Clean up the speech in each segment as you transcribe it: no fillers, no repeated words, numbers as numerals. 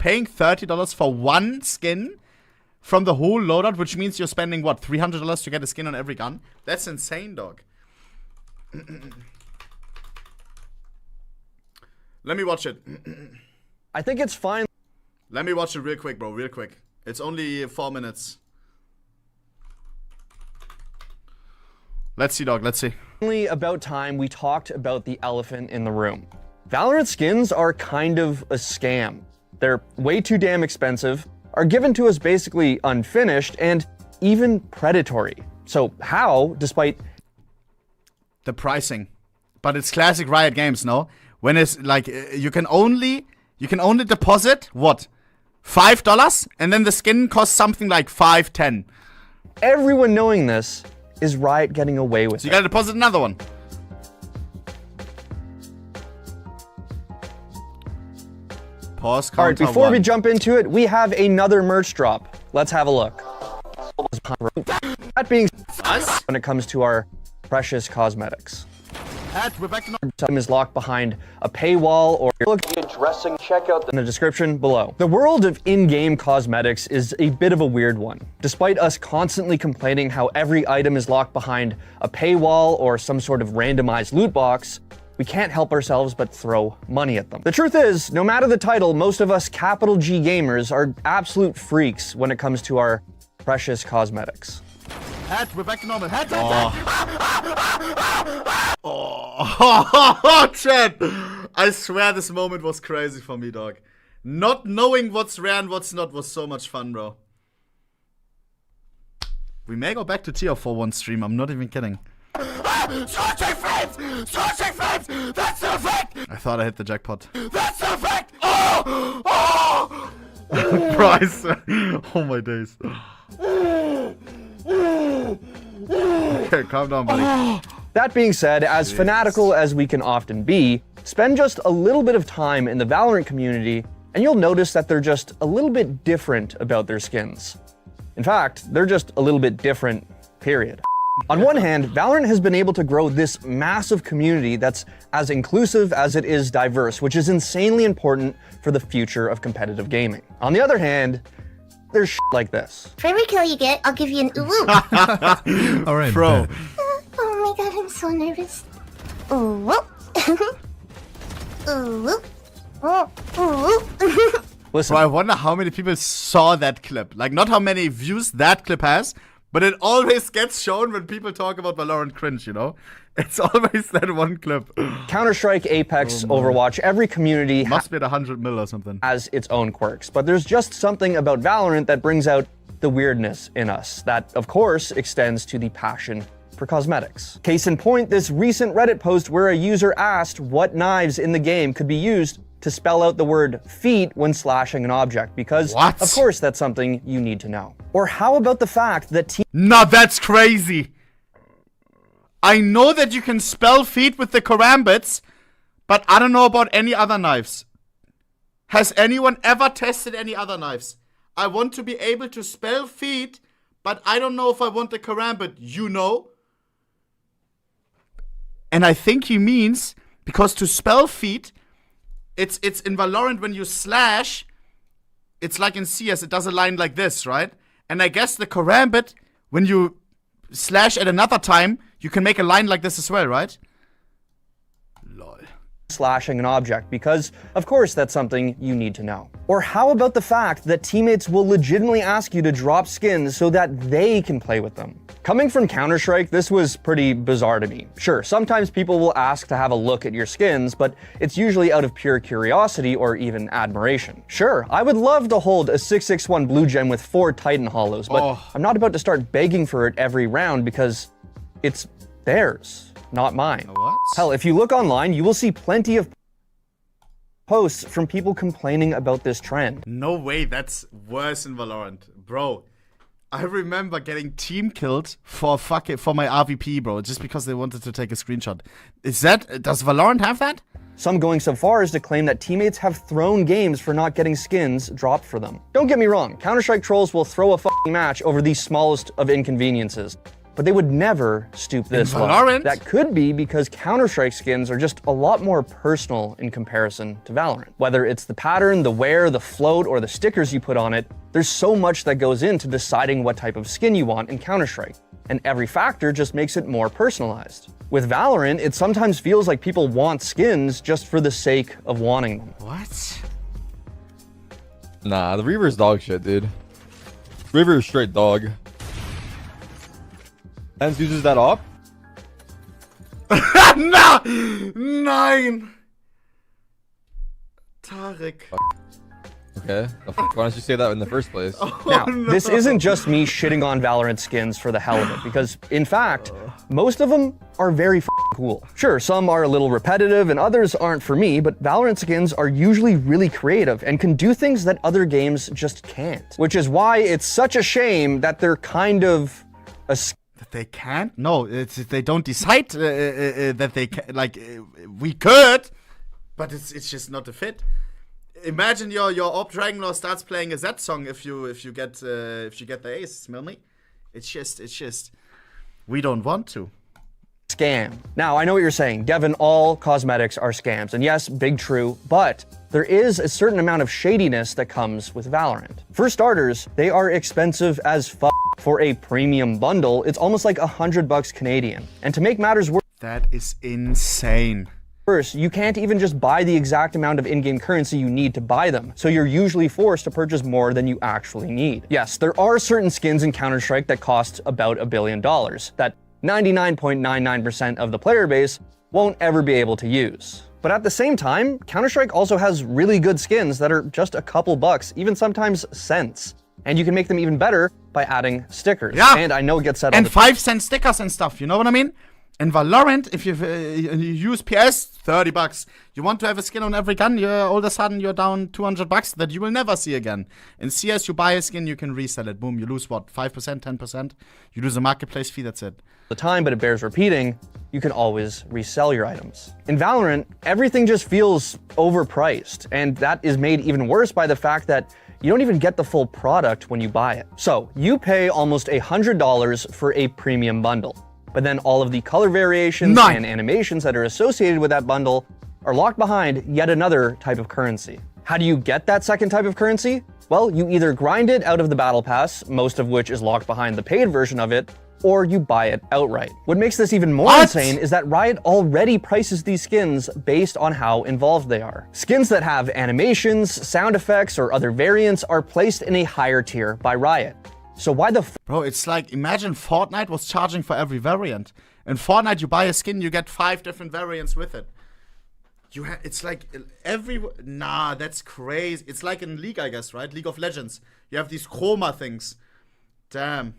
paying $30 for one skin from the whole loadout, which means you're spending, what, $300 to get a skin on every gun? That's insane, dog. Let me watch it. I think it's fine. Let me watch it real quick, bro, real quick. It's only 4 minutes. Let's see, dog, let's see. Only about time we talked about the elephant in the room. Valorant skins are kind of a scam. They're way too damn expensive, are given to us basically unfinished, and even predatory. So how, despite the pricing, but it's classic Riot Games, no? When it's like you can only deposit what, $5, and then the skin costs something like $5, $10. Everyone knowing this, is Riot getting away with it? So you gotta deposit another one. Pause. All right, before we jump into it, we have another merch drop. Let's have a look. That being said, when it comes to our precious cosmetics, we're back to item is locked behind a paywall or dressing. Check out in the description below. The world of in-game cosmetics is a bit of a weird one. Despite us constantly complaining how every item is locked behind a paywall or some sort of randomized loot box, we can't help ourselves but throw money at them. The truth is, no matter the title, most of us capital G gamers are absolute freaks when it comes to our precious cosmetics. We're back to normal. Oh, Chad. I swear this moment was crazy for me, dog. Not knowing what's rare and what's not was so much fun, bro. We may go back to tier 4 one stream. I'm not even kidding. Scorching flames! Scorching flames! That's the effect! I thought I hit the jackpot. That's the effect! Oh! Oh! Price. Oh my days. Okay, calm down, buddy. That being said, as fanatical as we can often be, spend just a little bit of time in the Valorant community and you'll notice that they're just a little bit different about their skins. In fact, they're just a little bit different, period. On one hand, Valorant has been able to grow this massive community that's as inclusive as it is diverse, which is insanely important for the future of competitive gaming. On the other hand, there's shit like this. For every kill you get, I'll give you an ooh. All right, bro. Oh my god, I'm so nervous. Ooh. Ooh. Ooh. Listen, Bro, I wonder how many people saw that clip. Like, not how many views that clip has, but it always gets shown when people talk about Valorant cringe, you know? It's always that one clip. Counter-Strike, Apex, Overwatch, every community Must be at 100 mil or something. has its own quirks. But there's just something about Valorant that brings out the weirdness in us. That, of course, extends to the passion for cosmetics. Case in point, this recent Reddit post where a user asked what knives in the game could be used to spell out the word feet when slashing an object, because of course that's something you need to know. Or how about the fact that No, that's crazy. I know that you can spell feet with the karambits, but I don't know about any other knives. Has anyone ever tested any other knives? I want to be able to spell feet, but I don't know if I want the karambit, you know? And I think he means, because to spell feet, it's in Valorant when you slash, it's like in CS, it does a line like this, right? And I guess the karambit, when you slash at another time, you can make a line like this as well, right? Lol. slashing an object, because of course that's something you need to know. Or how about the fact that teammates will legitimately ask you to drop skins so that they can play with them? Coming from Counter-Strike, this was pretty bizarre to me. Sure, sometimes people will ask to have a look at your skins, but it's usually out of pure curiosity or even admiration. Sure, I would love to hold a 661 blue gem with 4 Titan hollows, but I'm not about to start begging for it every round because it's theirs, not mine. What? Hell, if you look online, you will see plenty of posts from people complaining about this trend. No way, that's worse in Valorant. Bro, I remember getting team killed for my RVP, bro, just because they wanted to take a screenshot. Does Valorant have that? Some going so far as to claim that teammates have thrown games for not getting skins dropped for them. Don't get me wrong, Counter-Strike trolls will throw a fucking match over the smallest of inconveniences. but they would never stoop this low. Valorant? That could be because Counter-Strike skins are just a lot more personal in comparison to Valorant. Whether it's the pattern, the wear, the float, or the stickers you put on it, there's so much that goes into deciding what type of skin you want in Counter-Strike, and every factor just makes it more personalized. With Valorant, it sometimes feels like people want skins just for the sake of wanting them. What? Nah, the Reaver's dog shit, dude. Reaver is straight dog. Hence uses that op. No! Nein! Tarek. Okay. The fuck, why don't you say that in the first place? Now, this isn't just me shitting on Valorant skins for the hell of it, because in fact, most of them are very cool. Sure, some are a little repetitive and others aren't for me, but Valorant skins are usually really creative and can do things that other games just can't. Which is why it's such a shame that they're kind of a That they can't? No, it's they don't decide that they can. Like, we could, but it's just not a fit. Imagine your Op Dragonlord starts playing a Z song if you get the ace, smell me? It's just we don't want to. Scam. Now, I know what you're saying, Devin, all cosmetics are scams, and yes, big true, but there is a certain amount of shadiness that comes with Valorant. For starters, they are expensive as fuck. For a premium bundle, it's almost like $100 Canadian. And to make matters worse, That is insane. you can't even just buy the exact amount of in-game currency you need to buy them, so you're usually forced to purchase more than you actually need. Yes, there are certain skins in Counter-Strike that cost about $1 billion, that 99.99% of the player base won't ever be able to use. But at the same time, Counter-Strike also has really good skins that are just a couple bucks, even sometimes cents. And you can make them even better by adding stickers. Yeah. And I know it gets said all And the time. 5-cent stickers and stuff, you know what I mean? In Valorant, if you use PS, $30. You want to have a skin on every gun, all of a sudden you're down $200 that you will never see again. In CS, you buy a skin, you can resell it. Boom, you lose what, 5%, 10%? You lose a marketplace fee, that's it. The time, but it bears repeating, you can always resell your items. In Valorant, everything just feels overpriced, and that is made even worse by the fact that you don't even get the full product when you buy it. So, you pay almost $100 for a premium bundle, but then all of the color variations and animations that are associated with that bundle are locked behind yet another type of currency. How do you get that second type of currency? Well, you either grind it out of the battle pass, most of which is locked behind the paid version of it, or you buy it outright. What makes this even more insane is that Riot already prices these skins based on how involved they are. Skins that have animations, sound effects, or other variants are placed in a higher tier by Riot. So why the Bro, it's like, imagine Fortnite was charging for every variant. In Fortnite, you buy a skin, you get 5 different variants with it. It's like nah, that's crazy. It's like in League, I guess, right? League of Legends. You have these chroma things. Damn.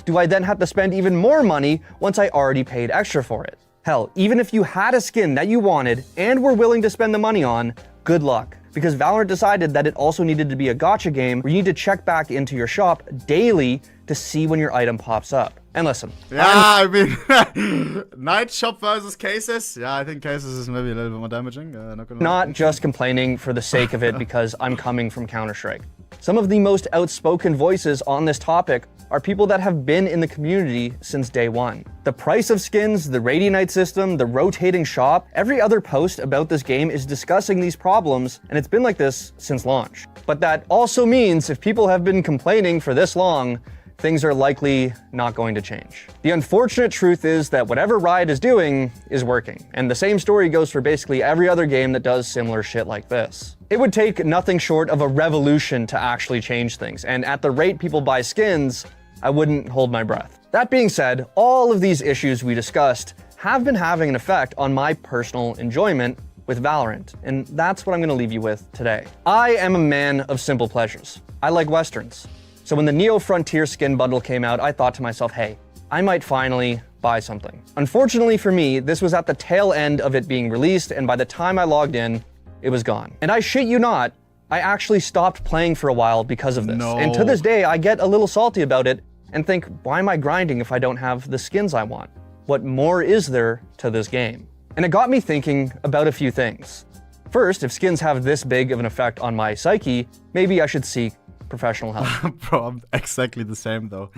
do I then have to spend even more money once I already paid extra for it? Hell, even if you had a skin that you wanted and were willing to spend the money on, good luck. Because Valorant decided that it also needed to be a gacha game where you need to check back into your shop daily to see when your item pops up. And listen. Yeah, I mean, Night Shop versus Cases. Yeah, I think Cases is maybe a little bit more damaging. Not just complaining for the sake of it because I'm coming from Counter-Strike. Some of the most outspoken voices on this topic are people that have been in the community since day one. The price of skins, the Radianite system, the rotating shop, every other post about this game is discussing these problems, and it's been like this since launch. But that also means if people have been complaining for this long, things are likely not going to change. The unfortunate truth is that whatever Riot is doing is working, and the same story goes for basically every other game that does similar shit like this. It would take nothing short of a revolution to actually change things, and at the rate people buy skins, I wouldn't hold my breath. That being said, all of these issues we discussed have been having an effect on my personal enjoyment with Valorant, and that's what I'm gonna leave you with today. I am a man of simple pleasures. I like Westerns. So when the Neo Frontier skin bundle came out, I thought to myself, hey, I might finally buy something. Unfortunately for me, this was at the tail end of it being released, and by the time I logged in, it was gone. And I shit you not, I actually stopped playing for a while because of this. No. And to this day, I get a little salty about it and think, why am I grinding if I don't have the skins I want? What more is there to this game? And it got me thinking about a few things. First, if skins have this big of an effect on my psyche, maybe I should seek professional help. Bro, I'm exactly the same though.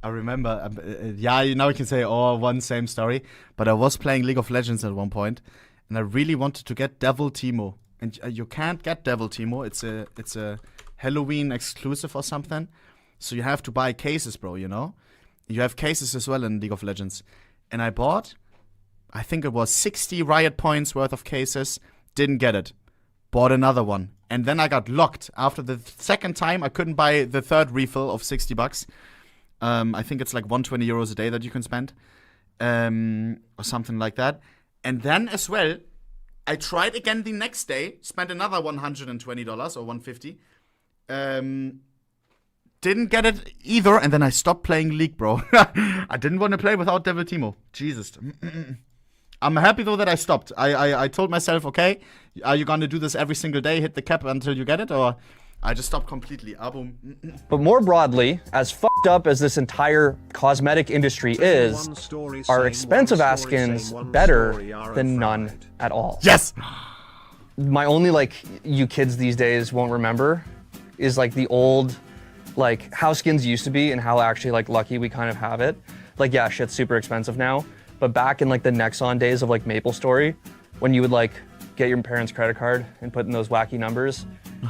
I remember. Yeah, now you can say, oh, one same story. But I was playing League of Legends at one point, and I really wanted to get Devil Teemo. And you can't get Devil Teemo. It's a Halloween exclusive or something. So you have to buy cases, bro, you know? You have cases as well in League of Legends. And I bought, I think it was 60 Riot points worth of cases. Didn't get it. Bought another one. And then I got locked. After the second time, I couldn't buy the third refill of 60 bucks. I think it's like 120 euros a day that you can spend. Or something like that. And then as well, I tried again the next day. Spent another $120 or 150. Didn't get it either. And then I stopped playing League, bro. I didn't want to play without Devil Teemo. Jesus. I'm happy though that I stopped. I told myself, okay, are you gonna do this every single day, hit the cap until you get it, or I just stopped completely. Boom. But more broadly, as fucked up as this entire cosmetic industry is, are expensive ass skins better than none at all? Yes. My only like you kids these days won't remember is like the old like how skins used to be and how actually like lucky we kind of have it. Like yeah, shit's super expensive now. But back in like the Nexon days of like MapleStory, when you would like get your parents' credit card and put in those wacky numbers,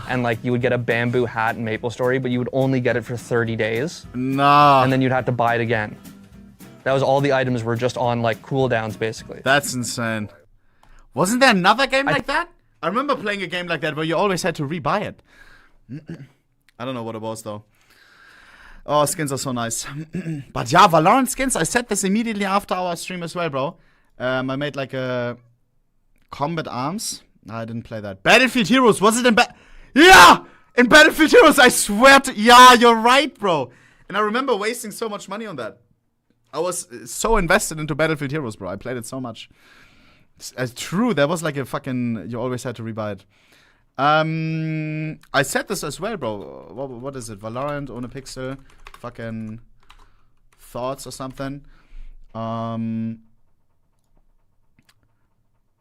and like you would get a bamboo hat in MapleStory, but you would only get it for 30 days. Nah. And then you'd have to buy it again. That was all the items were just on like cooldowns basically. That's insane. Wasn't there another game like that? I remember playing a game like that where you always had to rebuy it. I don't know what it was though. Oh, skins are so nice. But yeah, Valorant skins, I said this immediately after our stream as well, bro. I made like a Combat Arms. No, I didn't play that. Battlefield Heroes, was it in Yeah! In Battlefield Heroes, I swear to... Yeah, you're right, bro. And I remember wasting so much money on that. I was so invested into Battlefield Heroes, bro. I played it so much. It's true, there was like a fucking... You always had to rebuy it. I said this as well, bro. What is it? Valorant, ohnePixel, fucking thoughts or something.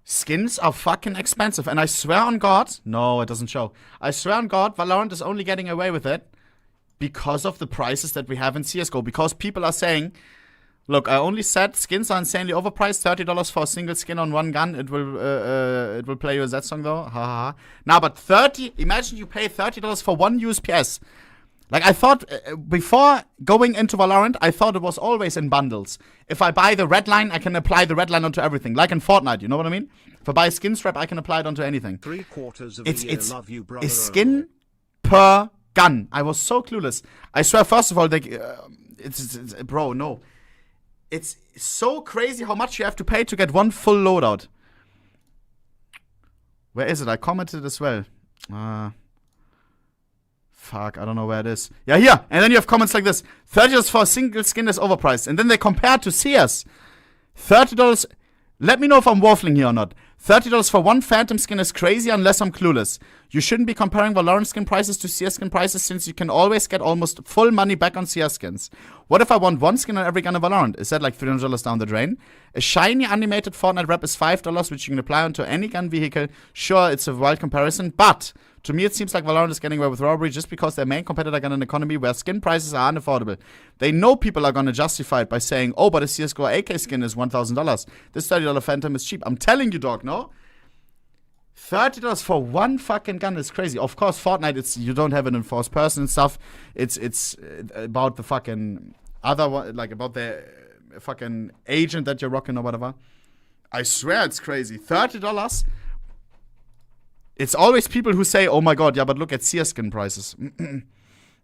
Skins are fucking expensive, and I swear on God, no, it doesn't show. I swear on God, Valorant is only getting away with it because of the prices that we have in CS:GO. Because people are saying, look, I only said skins are insanely overpriced. $30 for a single skin on one gun. It will play you a Z song though. Ha ha ha. Now, but imagine you pay $30 for one USPS. Like I thought before going into Valorant, I thought it was always in bundles. If I buy the red line, I can apply the red line onto everything. Like in Fortnite, you know what I mean? If I buy a skin strap, I can apply it onto anything. It's a skin per gun. I was so clueless. I swear, first of all, bro, no. It's so crazy how much you have to pay to get one full loadout. Where is it? I commented as well. Fuck, I don't know where it is. Yeah, here. And then you have comments like this. $30 for a single skin is overpriced. And then they compare to CS. $30. Let me know if I'm waffling here or not. $30 for one Phantom skin is crazy unless I'm clueless. You shouldn't be comparing Valorant skin prices to CS skin prices since you can always get almost full money back on CS skins. What if I want one skin on every gun in Valorant? Is that like $300 down the drain? A shiny animated Fortnite wrap is $5, which you can apply onto any gun vehicle. Sure, it's a wild comparison, but to me it seems like Valorant is getting away with robbery just because their main competitor got an economy where skin prices are unaffordable. They know people are gonna justify it by saying, oh, but a CSGO AK skin is $1,000. This $30 Phantom is cheap. I'm telling you, dog, no? $30 for one fucking gun is crazy. Of course, Fortnite, you don't have it in first person and stuff. It's about the fucking other one, like about the fucking agent that you're rocking or whatever. I swear it's crazy. $30. It's always people who say, oh my God, yeah, but look at CS skin prices.